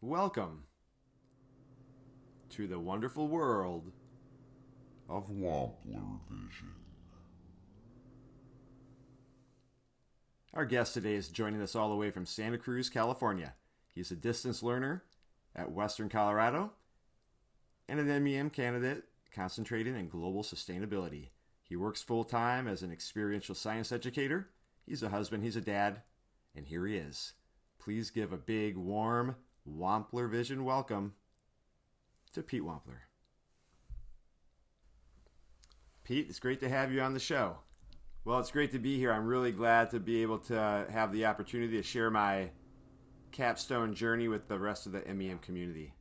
Welcome to the wonderful world of Wampler vision. Our guest today is joining us all the way from Santa Cruz, California. He's a distance learner at Western Colorado and an MEM candidate concentrating in global sustainability. He works full-time as an experiential science educator. He's a husband, he's a dad, and here he is. Please give a big, warm Wampler Vision welcome to Pete Wampler. Pete, it's great to have you on the show. Well, it's great to be here. I'm really glad to be able to have the opportunity to share my capstone journey with the rest of the MEM community.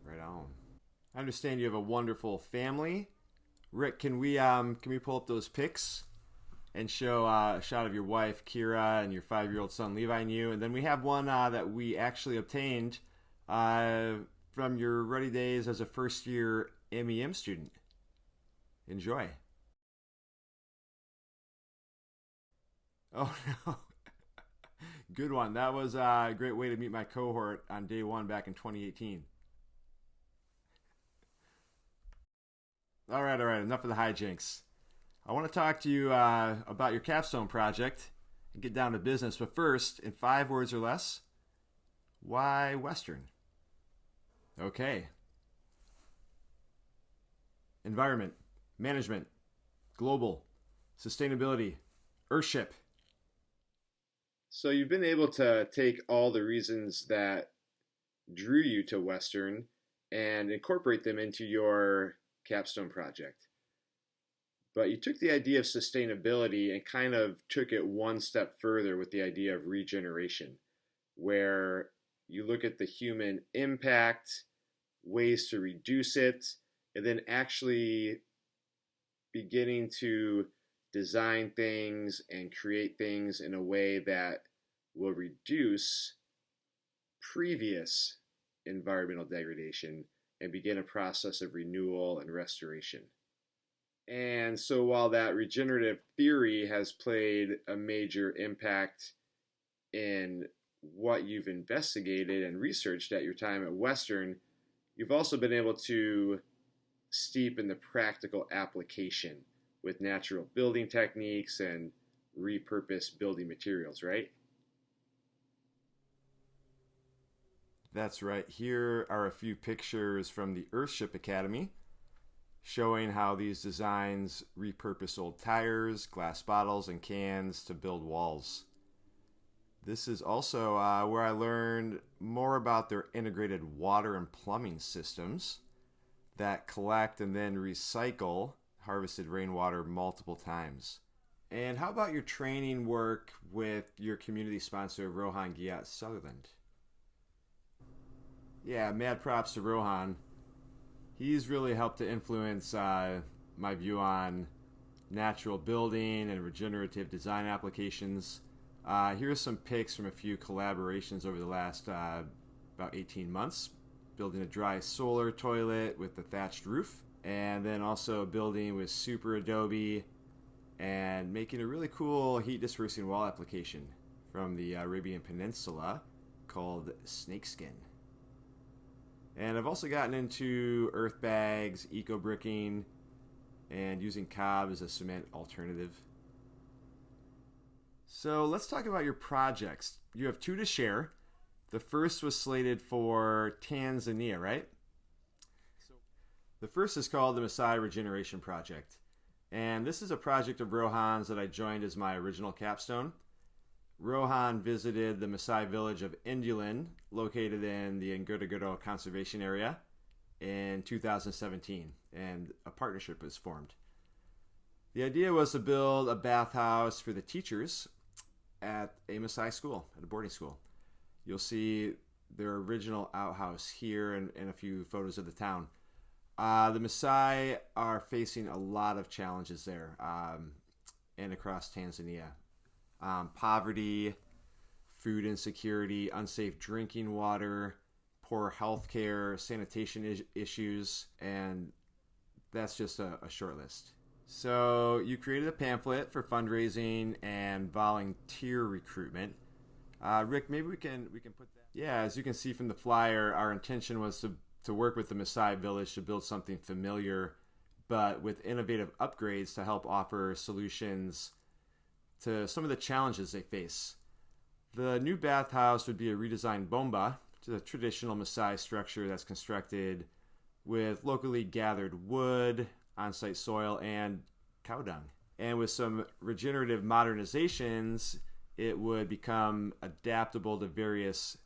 Right on. I understand you have a wonderful family. Rick, can we pull up those pics and show a shot of your wife, Kira, and your 5-year-old son, Levi, and you? And then we have one that we actually obtained from your ruddy days as a first-year MEM student. Enjoy. Oh, no. Good one. That was a great way to meet my cohort on day one back in 2018. All right. Enough of the hijinks. I want to talk to you about your capstone project and get down to business. But first, in 5 words or less, why Western? Okay. Environment, management, global, sustainability, Earthship. So you've been able to take all the reasons that drew you to Western and incorporate them into your capstone project. But you took the idea of sustainability and kind of took it one step further with the idea of regeneration, where you look at the human impact, ways to reduce it, and then actually beginning to design things and create things in a way that will reduce previous environmental degradation and begin a process of renewal and restoration. And so while that regenerative theory has played a major impact in what you've investigated and researched at your time at Western, you've also been able to steep in the practical application with natural building techniques and repurposed building materials, right? That's right. Here are a few pictures from the Earthship Academy showing how these designs repurpose old tires, glass bottles, and cans to build walls. This is also where I learned more about their integrated water and plumbing systems that collect and then recycle harvested rainwater multiple times. And how about your training work with your community sponsor, Rohan Giat Sutherland? Yeah, mad props to Rohan. He's really helped to influence my view on natural building and regenerative design applications. Here's some pics from a few collaborations over the last about 18 months. Building a dry solar toilet with a thatched roof, and then also building with super adobe and making a really cool heat dispersing wall application from the Arabian Peninsula called snakeskin. And I've also gotten into earth bags, eco bricking, and using cob as a cement alternative. So let's talk about your projects. You have 2 to share. The first was slated for Tanzania, right? The first is called the Maasai Regeneration Project. And this is a project of Rohan's that I joined as my original capstone. Rohan visited the Maasai village of Indulin, located in the Ngurunguru Conservation Area, in 2017, and a partnership was formed. The idea was to build a bathhouse for the teachers at a Maasai school, at a boarding school. You'll see their original outhouse here and a few photos of the town. The Maasai are facing a lot of challenges there and across Tanzania. Poverty, food insecurity, unsafe drinking water, poor health care, sanitation issues, and that's just a short list. So you created a pamphlet for fundraising and volunteer recruitment. Rick, maybe we can put that. Yeah, as you can see from the flyer, our intention was to work with the Maasai village to build something familiar, but with innovative upgrades to help offer solutions to some of the challenges they face. The new bathhouse would be a redesigned bomba, which is a traditional Maasai structure that's constructed with locally gathered wood, on-site soil, and cow dung. And with some regenerative modernizations, it would become adaptable to various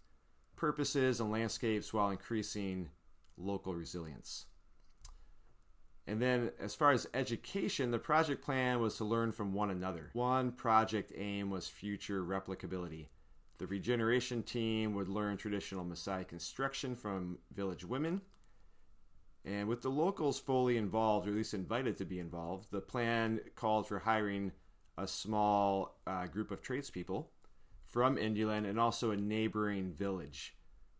purposes and landscapes while increasing local resilience. And then as far as education, the project plan was to learn from one another. One project aim was future replicability. The Regeneration team would learn traditional Maasai construction from village women. And with the locals fully involved, or at least invited to be involved, the plan called for hiring a small group of tradespeople from Indialand and also a neighboring village.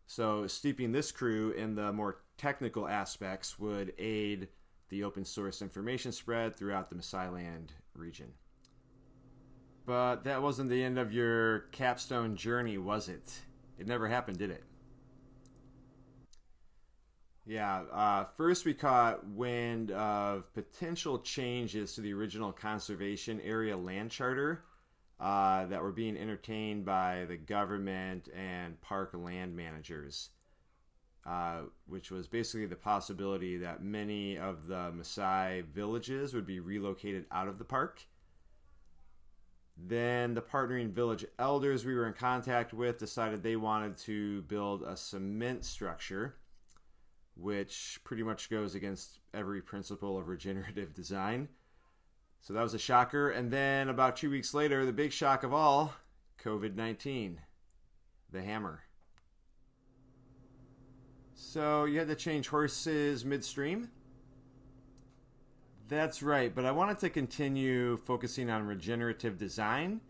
So steeping this crew in the more technical aspects would aid the open source information spread throughout the Maasai land region. But that wasn't the end of your capstone journey, was it? It never happened, did it? Yeah, first we caught wind of potential changes to the original conservation area land charter that were being entertained by the government and park land managers, which was basically the possibility that many of the Maasai villages would be relocated out of the park. Then the partnering village elders we were in contact with decided they wanted to build a cement structure, which pretty much goes against every principle of regenerative design. So that was a shocker. And then about 2 weeks later, the big shock of all, COVID-19, the hammer. So you had to change horses midstream? That's right, but I wanted to continue focusing on regenerative design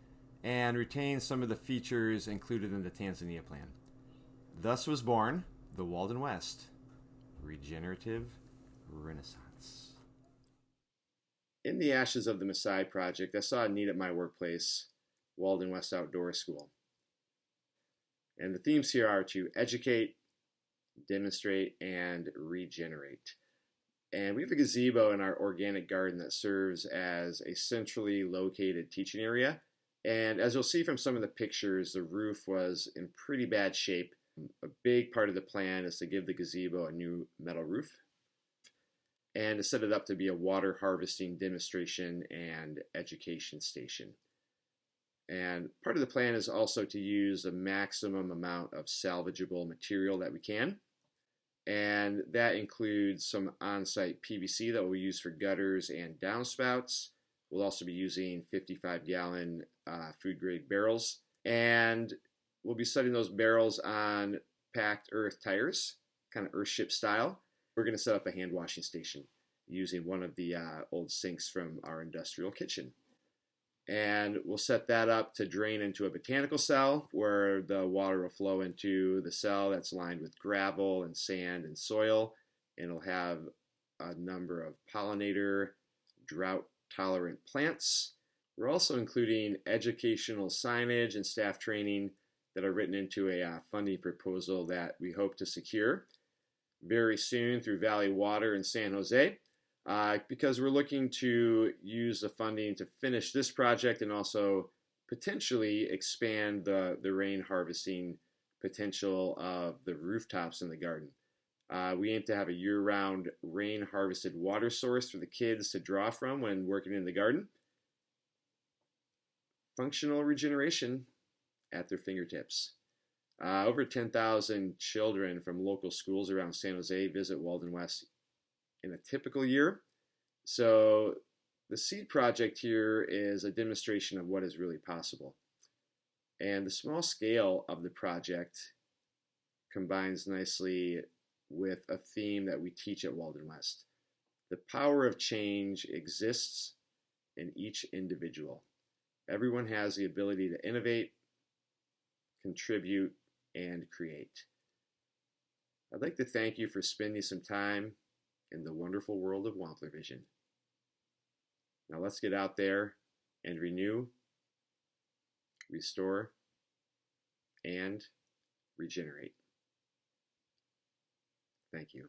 and retain some of the features included in the Tanzania plan. Thus was born the Walden West Regenerative Renaissance. In the ashes of the Maasai project, I saw a need at my workplace, Walden West Outdoor School. And the themes here are to educate, demonstrate, and regenerate. And we have a gazebo in our organic garden that serves as a centrally located teaching area. And as you'll see from some of the pictures, the roof was in pretty bad shape. A big part of the plan is to give the gazebo a new metal roof and to set it up to be a water harvesting demonstration and education station. And part of the plan is also to use the maximum amount of salvageable material that we can. And that includes some on-site PVC that we'll use for gutters and downspouts. We'll also be using 55-gallon food-grade barrels. And we'll be setting those barrels on packed earth tires, kind of Earthship style. We're going to set up a hand washing station using one of the old sinks from our industrial kitchen. And we'll set that up to drain into a botanical cell where the water will flow into the cell that's lined with gravel and sand and soil. And it'll have a number of pollinator, drought-tolerant plants. We're also including educational signage and staff training that are written into a funding proposal that we hope to secure very soon through Valley Water in San Jose. Because we're looking to use the funding to finish this project and also potentially expand the rain harvesting potential of the rooftops in the garden. We aim to have a year-round rain harvested water source for the kids to draw from when working in the garden. Functional regeneration at their fingertips. Over 10,000 children from local schools around San Jose visit Walden West in a typical year. So the seed project here is a demonstration of what is really possible. And the small scale of the project combines nicely with a theme that we teach at Walden West. The power of change exists in each individual. Everyone has the ability to innovate, contribute, and create. I'd like to thank you for spending some time in the wonderful world of Wampler Vision. Now let's get out there and renew, restore, and regenerate. Thank you.